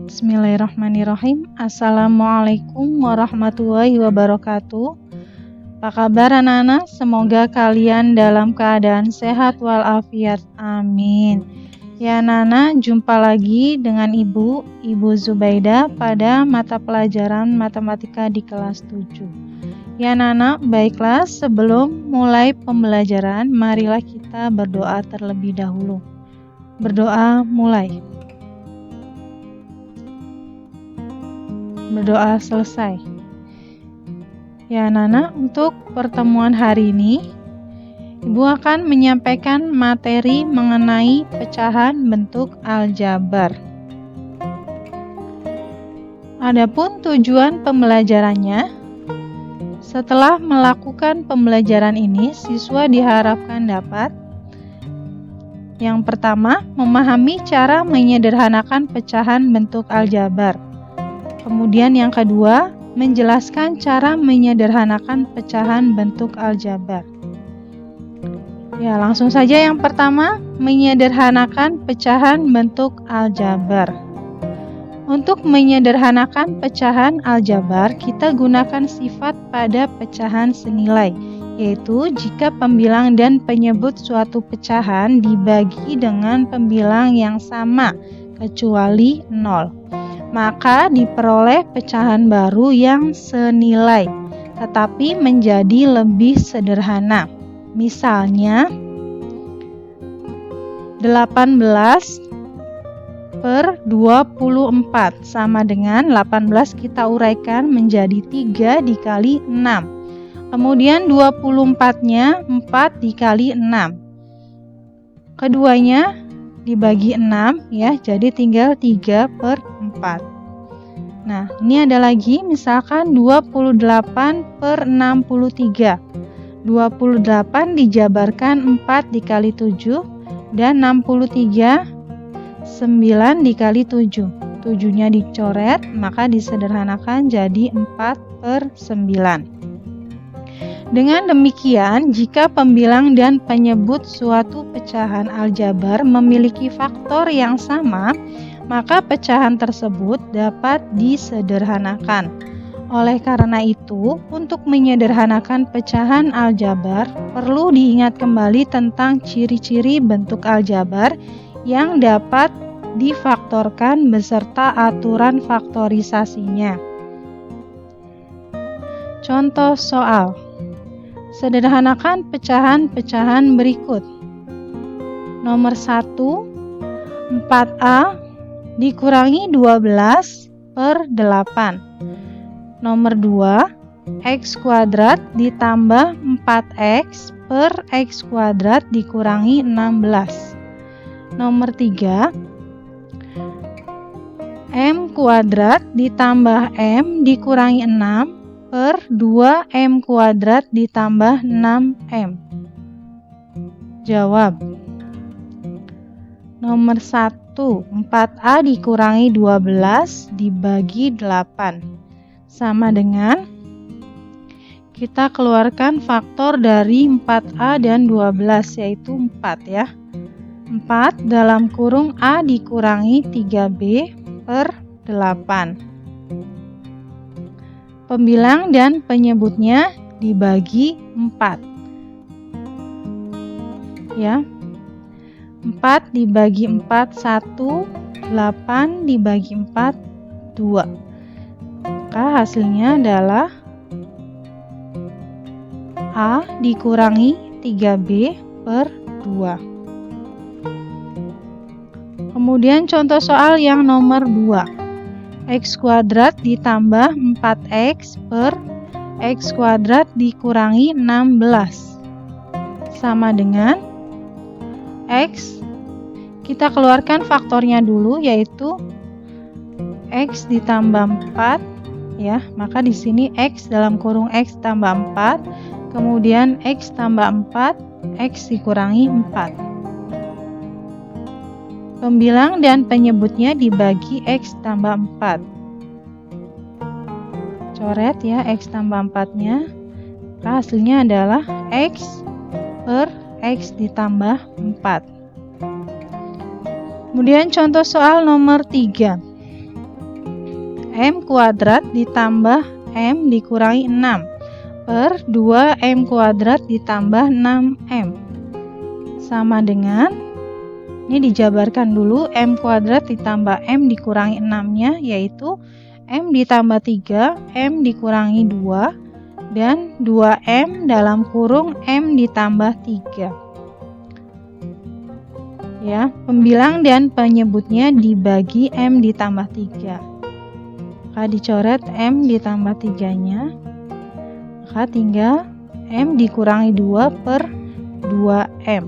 Bismillahirrahmanirrahim. Assalamualaikum warahmatullahi wabarakatuh. Apa kabar anak-anak? Semoga kalian dalam keadaan sehat walafiat. Amin. Ya anak-anak, jumpa lagi dengan Ibu Zubaidah pada mata pelajaran matematika di kelas 7. Ya anak-anak, baiklah sebelum mulai pembelajaran, marilah kita berdoa terlebih dahulu. Berdoa mulai. Berdoa selesai. Ya anak-anak, untuk pertemuan hari ini Ibu akan menyampaikan materi mengenai pecahan bentuk aljabar. Adapun tujuan pembelajarannya, setelah melakukan pembelajaran ini, siswa diharapkan dapat yang pertama, memahami cara menyederhanakan pecahan bentuk aljabar. Kemudian yang kedua, menjelaskan cara menyederhanakan pecahan bentuk aljabar. Ya, langsung saja yang pertama, menyederhanakan pecahan bentuk aljabar. Untuk menyederhanakan pecahan aljabar, kita gunakan sifat pada pecahan senilai, yaitu jika pembilang dan penyebut suatu pecahan dibagi dengan pembilang yang sama, kecuali 0. Maka diperoleh pecahan baru yang senilai, tetapi menjadi lebih sederhana. Misalnya, 18/24 sama dengan 18 kita uraikan menjadi 3 dikali 6. Kemudian 24-nya 4 dikali 6. Keduanya dibagi 6 ya, jadi tinggal 3/4. Nah, ini ada lagi misalkan 28/63. 28 dijabarkan 4 dikali 7 dan 63 9 dikali 7. 7-nya dicoret, maka disederhanakan jadi 4/9. Dengan demikian, jika pembilang dan penyebut suatu pecahan aljabar memiliki faktor yang sama, maka pecahan tersebut dapat disederhanakan. Oleh karena itu, untuk menyederhanakan pecahan aljabar, perlu diingat kembali tentang ciri-ciri bentuk aljabar yang dapat difaktorkan beserta aturan faktorisasinya. Contoh soal. Sederhanakan pecahan-pecahan berikut. Nomor 1, 4A dikurangi 12/8. Nomor 2, X kuadrat ditambah 4X per X kuadrat dikurangi 16. Nomor 3, M kuadrat ditambah M dikurangi 6 per 2M kuadrat ditambah 6M. Jawab. Nomor 1, 4A dikurangi 12 dibagi 8. Sama dengan kita keluarkan faktor dari 4A dan 12, yaitu 4 ya. 4 dalam kurung A dikurangi 3B per 8. Pembilang dan penyebutnya dibagi 4. Ya. 4 dibagi 4 1, 8 dibagi 4 2. Maka hasilnya adalah A dikurangi 3B per 2. Kemudian contoh soal yang nomor 2. X kuadrat ditambah 4X per X kuadrat dikurangi 16. Sama dengan X, kita keluarkan faktornya dulu, yaitu X ditambah 4 ya, maka di sini X dalam kurung X tambah 4, kemudian X tambah 4, X dikurangi 4. Pembilang dan penyebutnya dibagi X tambah 4. Coret ya X tambah 4-nya. Hasilnya adalah X per X ditambah 4. Kemudian contoh soal nomor 3. M kuadrat ditambah M dikurangi 6 per 2M kuadrat ditambah 6M. Sama dengan, ini dijabarkan dulu, M kuadrat ditambah M dikurangi 6-nya, yaitu M ditambah 3, M dikurangi 2, dan 2M dalam kurung M ditambah 3. Ya, pembilang dan penyebutnya dibagi M ditambah 3. Maka dicoret M ditambah 3-nya. Maka tinggal M dikurangi 2 per 2M.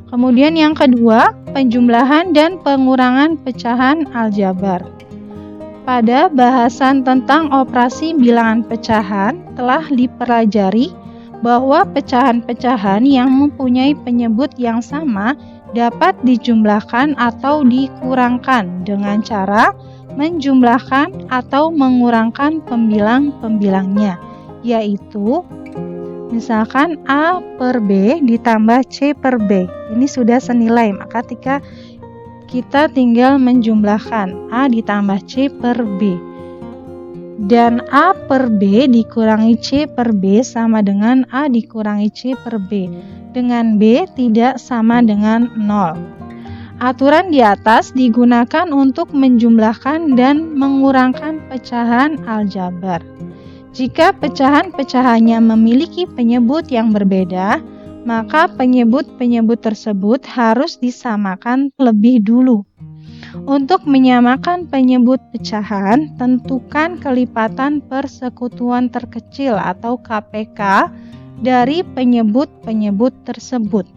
Kemudian yang kedua, penjumlahan dan pengurangan pecahan aljabar. Pada bahasan tentang operasi bilangan pecahan telah dipelajari bahwa pecahan-pecahan yang mempunyai penyebut yang sama dapat dijumlahkan atau dikurangkan dengan cara menjumlahkan atau mengurangkan pembilang-pembilangnya, yaitu misalkan A per B ditambah C per B. Ini sudah senilai, maka ketika kita tinggal menjumlahkan A ditambah C per B. Dan A per B dikurangi C per B sama dengan A dikurangi C per B. Dengan B tidak sama dengan 0. Aturan di atas digunakan untuk menjumlahkan dan mengurangkan pecahan aljabar. Jika pecahan-pecahannya memiliki penyebut yang berbeda, maka penyebut-penyebut tersebut harus disamakan terlebih dulu. Untuk menyamakan penyebut pecahan, tentukan kelipatan persekutuan terkecil atau KPK dari penyebut-penyebut tersebut.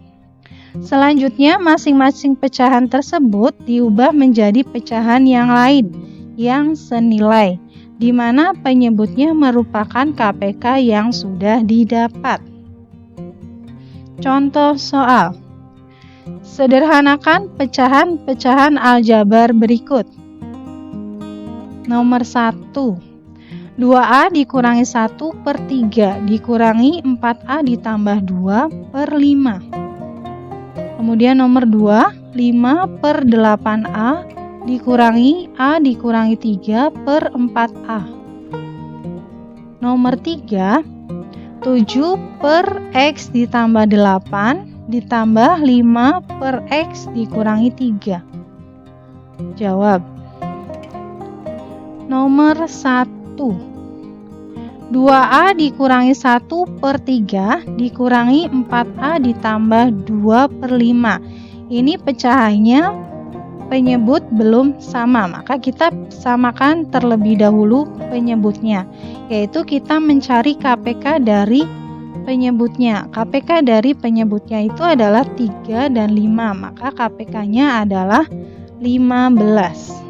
Selanjutnya, masing-masing pecahan tersebut diubah menjadi pecahan yang lain yang senilai, di mana penyebutnya merupakan KPK yang sudah didapat. Contoh soal. Sederhanakan pecahan-pecahan aljabar berikut. Nomor 1. 2A dikurangi 1 per 3 dikurangi 4A ditambah 2 per 5. Kemudian nomor 2, 5 per 8A dikurangi A dikurangi 3 per 4A. Nomor 3, 7 per X ditambah 8 ditambah 5 per X dikurangi 3. Jawab. Nomor 1. 2A dikurangi 1 per 3 dikurangi 4A ditambah 2 per 5. Ini pecahannya penyebut belum sama, maka kita samakan terlebih dahulu penyebutnya, yaitu kita mencari KPK dari penyebutnya. KPK dari penyebutnya itu adalah 3 dan 5, maka KPK-nya adalah 15.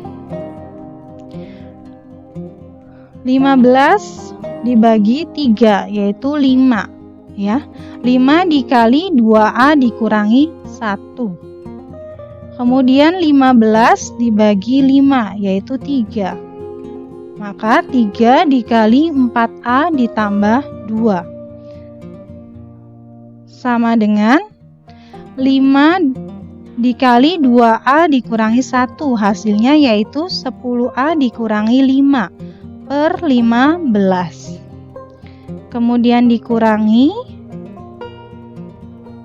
15 dibagi 3, yaitu 5. Ya, 5 dikali 2A dikurangi 1. Kemudian 15 dibagi 5, yaitu 3. Maka 3 dikali 4A ditambah 2. Sama dengan 5 dikali 2A dikurangi 1, hasilnya yaitu 10A dikurangi 5 per 15. Kemudian dikurangi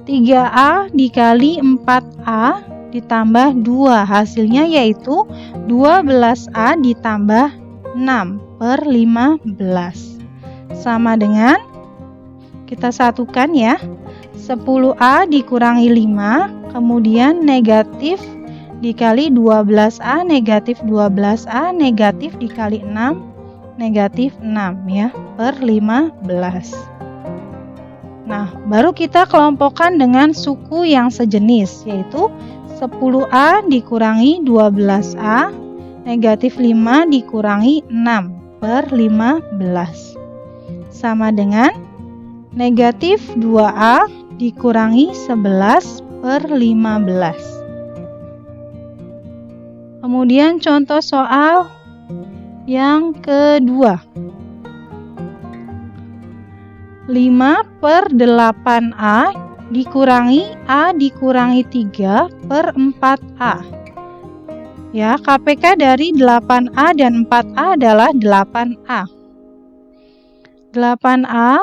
3A dikali 4A ditambah 2, hasilnya yaitu 12A ditambah 6 per 15. Sama dengan, kita satukan ya, 10A dikurangi 5, kemudian negatif dikali 12A, negatif 12A, negatif dikali 6, negatif 6 ya, per 15. Nah, baru kita kelompokkan dengan suku yang sejenis, yaitu 10A dikurangi 12A, negatif 5 dikurangi 6 per 15. Sama dengan negatif 2A dikurangi 11 per 15. Kemudian contoh soal yang kedua. 5 per 8A dikurangi A dikurangi 3 per 4A. Ya, KPK dari 8A dan 4A adalah 8A. 8A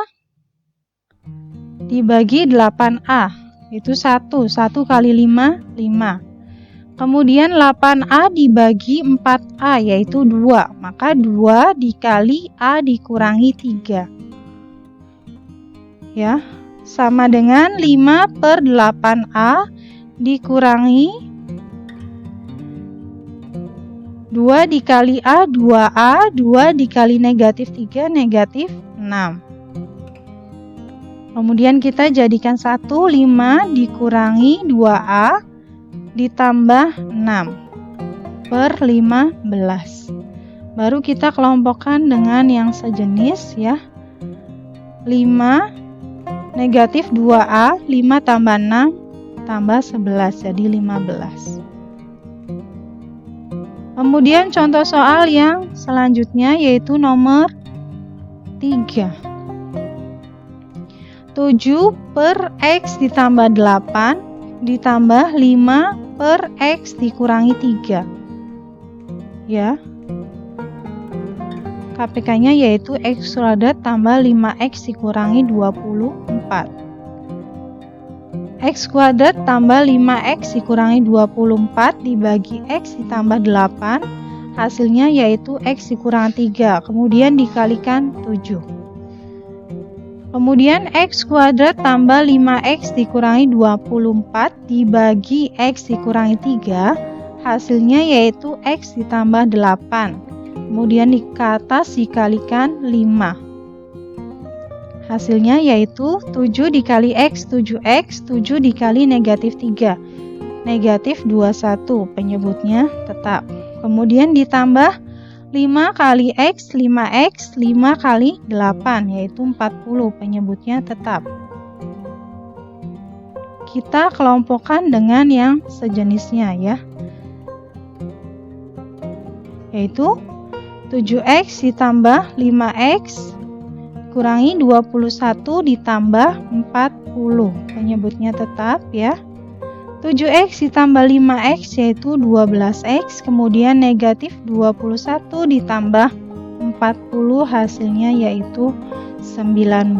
dibagi 8A, itu 1 kali 5, 5. Kemudian 8A dibagi 4A, yaitu 2. Maka 2 dikali A dikurangi 3. Ya, sama dengan 5/8A dikurangi 2 dikali A, 2A, 2 dikali negatif 3, negatif 6. Kemudian kita jadikan 1, 5 dikurangi 2A ditambah 6/15. Baru kita kelompokkan dengan yang sejenis ya. 5 negatif 2A, 5 tambah 6 tambah 11, jadi 15. Kemudian contoh soal yang selanjutnya yaitu nomor 3. 7/X ditambah 8 ditambah 5/X dikurangi 3. Ya. KPK-nya yaitu X kuadrat tambah 5X dikurangi 24. X kuadrat tambah 5X dikurangi 24 dibagi X ditambah 8, hasilnya yaitu X dikurangi 3, kemudian dikalikan 7. Kemudian X kuadrat tambah 5X dikurangi 24 dibagi X dikurangi 3, hasilnya yaitu X ditambah 8, kemudian di atas dikalikan 5. Hasilnya yaitu 7 dikali X, 7X, 7 dikali negatif 3, negatif 21, penyebutnya tetap. Kemudian ditambah 5 kali X, 5X, 5 kali 8, yaitu 40, penyebutnya tetap. Kita kelompokkan dengan yang sejenisnya ya, yaitu 7X ditambah 5X kurangi 21 ditambah 40, penyebutnya tetap ya. 7X ditambah 5X yaitu 12X, kemudian negatif 21 ditambah 40, hasilnya yaitu 19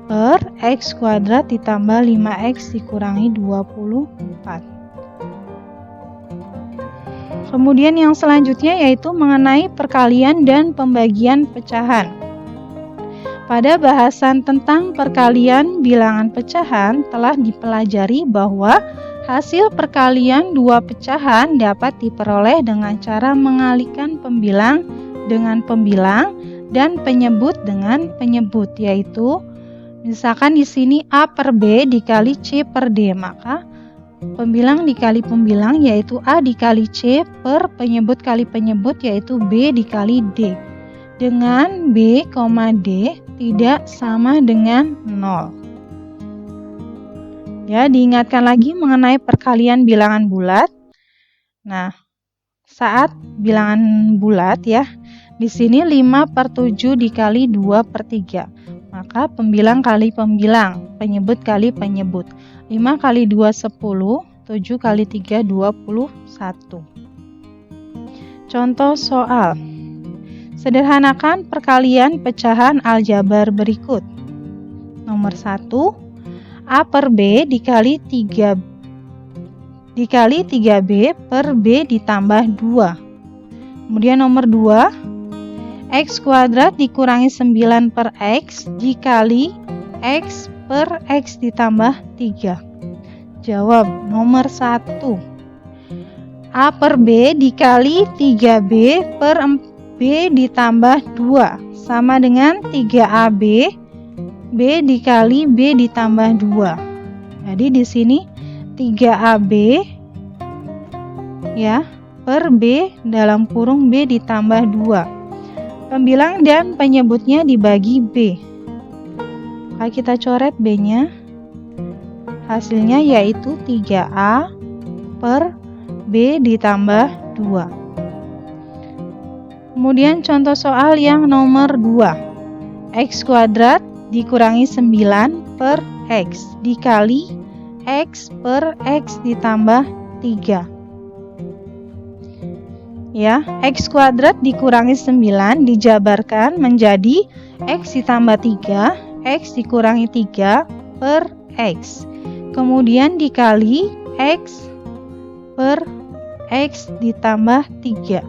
per X kuadrat ditambah 5X dikurangi 24. Kemudian yang selanjutnya yaitu mengenai perkalian dan pembagian pecahan. Pada bahasan tentang perkalian bilangan pecahan telah dipelajari bahwa hasil perkalian dua pecahan dapat diperoleh dengan cara mengalihkan pembilang dengan pembilang dan penyebut dengan penyebut, yaitu misalkan di sini A per B dikali C per D, maka pembilang dikali pembilang yaitu A dikali C per penyebut kali penyebut yaitu B dikali D. Dengan B, D tidak sama dengan 0. Ya, diingatkan lagi mengenai perkalian bilangan bulat. Nah, saat bilangan bulat ya, di sini 5/7 dikali 2/3. Maka pembilang kali pembilang, penyebut kali penyebut. 5 kali 2 10, 7 kali 3 21. Contoh soal. Sederhanakan perkalian pecahan aljabar berikut. Nomor 1, A per B dikali 3B per B ditambah 2. Kemudian nomor 2, X kuadrat dikurangi 9 per X dikali X per X ditambah 3. Jawab nomor 1. A per B dikali 3B per B ditambah 2 sama dengan 3AB B dikali B ditambah 2. Jadi di sini 3AB ya per B dalam kurung B ditambah 2. Pembilang dan penyebutnya dibagi B. Maka kita coret B-nya. Hasilnya yaitu 3A per B ditambah 2. Kemudian contoh soal yang nomor 2. X kuadrat dikurangi 9 per X dikali X per X ditambah 3. Ya, X kuadrat dikurangi 9 dijabarkan menjadi X ditambah 3, X dikurangi 3 per X. Kemudian dikali X per X ditambah 3.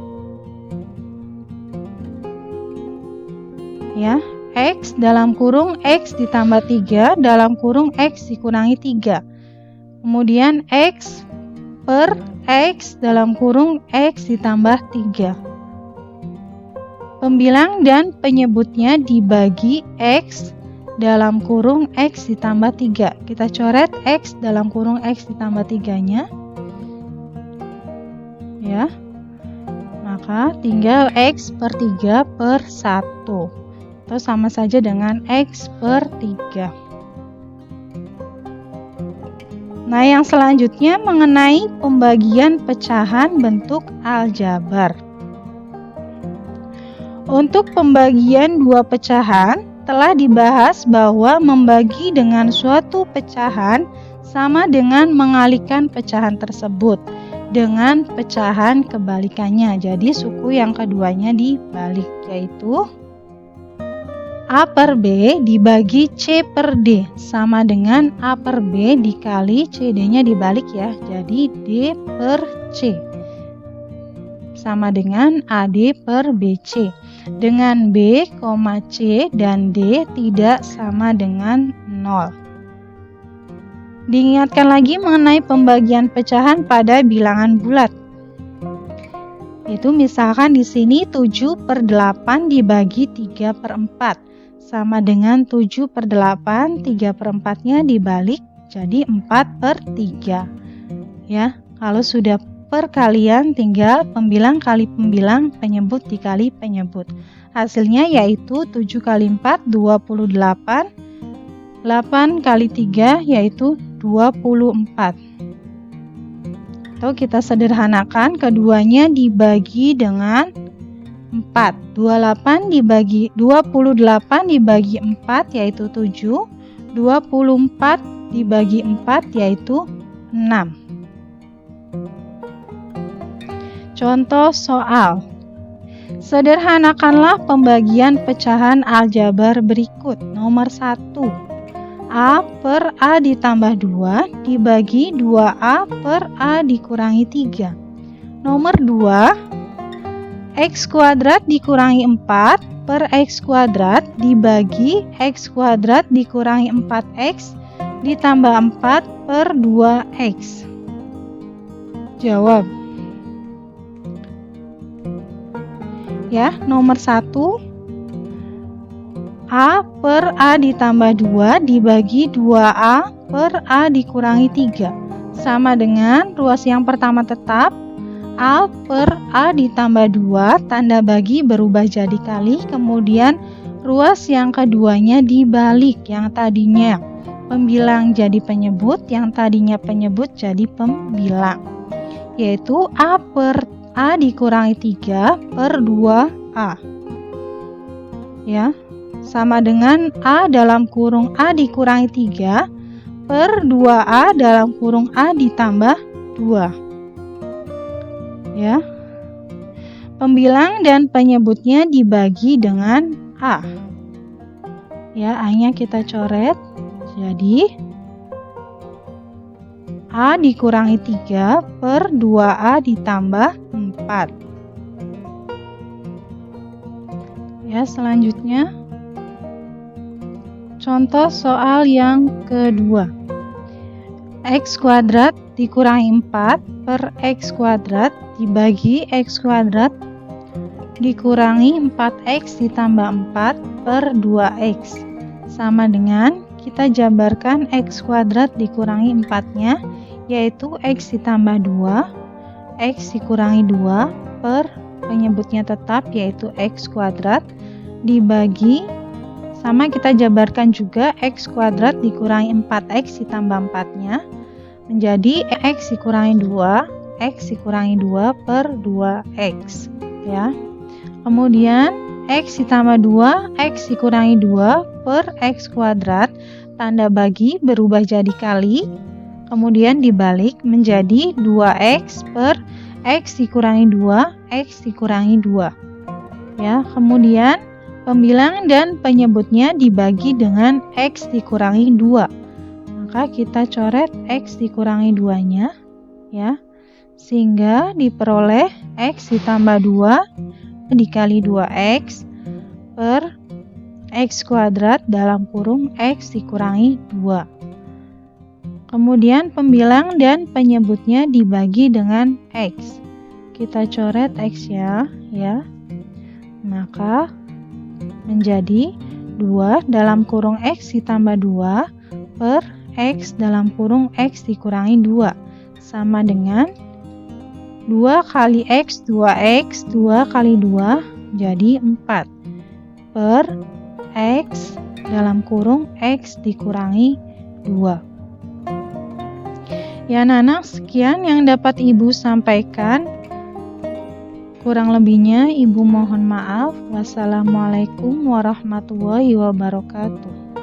Ya, X dalam kurung X ditambah 3 dalam kurung X dikurangi 3. Kemudian X per X dalam kurung X ditambah 3. Pembilang dan penyebutnya dibagi X dalam kurung X ditambah 3. Kita coret X dalam kurung X ditambah 3-nya. Ya. Maka tinggal X per 3 per 1. Atau sama saja dengan X per 3. Nah, yang selanjutnya mengenai pembagian pecahan bentuk aljabar. Untuk pembagian dua pecahan, telah dibahas bahwa membagi dengan suatu pecahan sama dengan mengalihkan pecahan tersebut dengan pecahan kebalikannya. Jadi suku yang keduanya dibalik, yaitu A per B dibagi C per D sama dengan A per B dikali CD-nya dibalik ya. Jadi D per C sama dengan AD per BC. Dengan B, C dan D tidak sama dengan 0. Diingatkan lagi mengenai pembagian pecahan pada bilangan bulat. Itu misalkan di sini 7 per 8 dibagi 3 per 4. Sama dengan 7 per 8, 3 per 4-nya dibalik jadi 4 per 3. Ya, kalau sudah perkalian tinggal pembilang kali pembilang, penyebut dikali penyebut. Hasilnya yaitu 7 kali 4, 28. 8 kali 3 yaitu 24. Atau kita sederhanakan, keduanya dibagi dengan 4. 28 dibagi 4 yaitu 7. 24 dibagi 4 yaitu 6. Contoh soal. Sederhanakanlah pembagian pecahan aljabar berikut. Nomor 1. A per A ditambah 2 dibagi 2A per A dikurangi 3. Nomor 2. X kuadrat dikurangi 4 per X kuadrat dibagi X kuadrat dikurangi 4X ditambah 4 per 2X. Jawab. Ya, nomor 1. A per A ditambah 2 dibagi 2A per A dikurangi 3. Sama dengan ruas yang pertama tetap. A per A ditambah 2, tanda bagi berubah jadi kali, kemudian ruas yang keduanya dibalik, yang tadinya pembilang jadi penyebut, yang tadinya penyebut jadi pembilang, yaitu A per A dikurangi 3 per 2A. Ya, sama dengan A dalam kurung A dikurangi 3 per 2A dalam kurung A ditambah 2. Ya, pembilang dan penyebutnya dibagi dengan A. Ya, A-nya kita coret. Jadi A dikurangi 3 per 2A ditambah 4. Ya, selanjutnya contoh soal yang kedua. X kuadrat dikurangi 4 per X kuadrat dibagi X kuadrat dikurangi 4X ditambah 4 per 2X. Sama dengan kita jabarkan X kuadrat dikurangi 4-nya, yaitu X ditambah 2, X dikurangi 2 per penyebutnya tetap yaitu X kuadrat dibagi, sama kita jabarkan juga X kuadrat dikurangi 4X ditambah 4-nya menjadi X dikurangi 2, X dikurangi 2 per 2X. Ya. Kemudian X ditambah 2, X dikurangi 2 per X kuadrat, tanda bagi berubah jadi kali, kemudian dibalik menjadi 2X per X dikurangi 2, X dikurangi 2. Ya, kemudian pembilangan dan penyebutnya dibagi dengan X dikurangi 2. Maka kita coret X dikurangi 2-nya, ya. Sehingga diperoleh X ditambah 2 dikali 2X per X kuadrat dalam kurung X dikurangi 2. Kemudian pembilang dan penyebutnya dibagi dengan X. Kita coret X-nya, ya. Maka menjadi 2 dalam kurung X ditambah 2 per X dalam kurung X dikurangi 2 sama dengan 2 kali X, 2X, 2 kali 2 jadi 4 per X dalam kurung X dikurangi 2. Ya anak-anak, sekian yang dapat Ibu sampaikan. Kurang lebihnya Ibu mohon maaf. Wassalamualaikum warahmatullahi wabarakatuh.